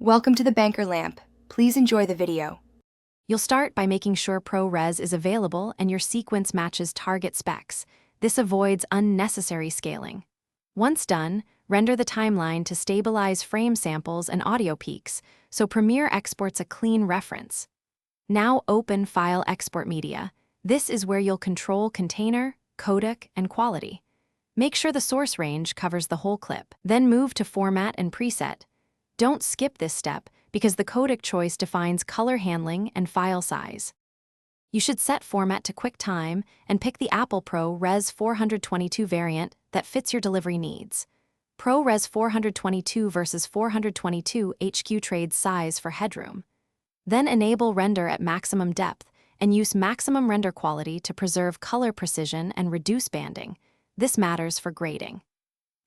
Welcome to the Banker Lamp. Please enjoy the video. You'll start by making sure ProRes is available and your sequence matches target specs. This avoids unnecessary scaling. Once done, render the timeline to stabilize frame samples and audio peaks, so Premiere exports a clean reference. Now open File Export Media. This is where you'll control container, codec, and quality. Make sure the source range covers the whole clip. Then move to Format and Preset. Don't skip this step because the codec choice defines color handling and file size. You should set format to QuickTime and pick the Apple ProRes 422 variant that fits your delivery needs. ProRes 422 versus 422 HQ trades size for headroom. Then enable render at maximum depth and use maximum render quality to preserve color precision and reduce banding. This matters for grading.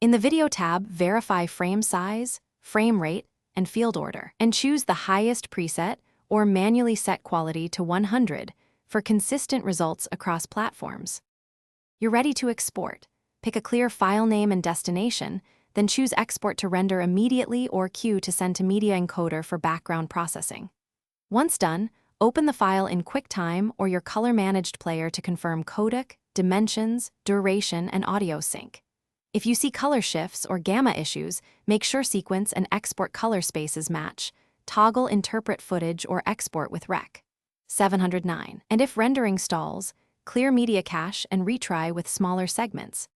In the Video tab, verify frame size, frame rate, and field order, and choose the highest preset or manually set quality to 100 for consistent results across platforms. You're ready to export. Pick a clear file name and destination, then choose Export to render immediately or Queue to send to Media Encoder for background processing. Once done, open the file in QuickTime or your color-managed player to confirm codec, dimensions, duration, and audio sync. If you see color shifts or gamma issues, make sure sequence and export color spaces match. Toggle interpret footage or export with Rec. 709. And if rendering stalls, clear media cache and retry with smaller segments.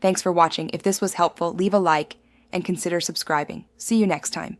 Thanks for watching. If this was helpful, leave a like and consider subscribing. See you next time.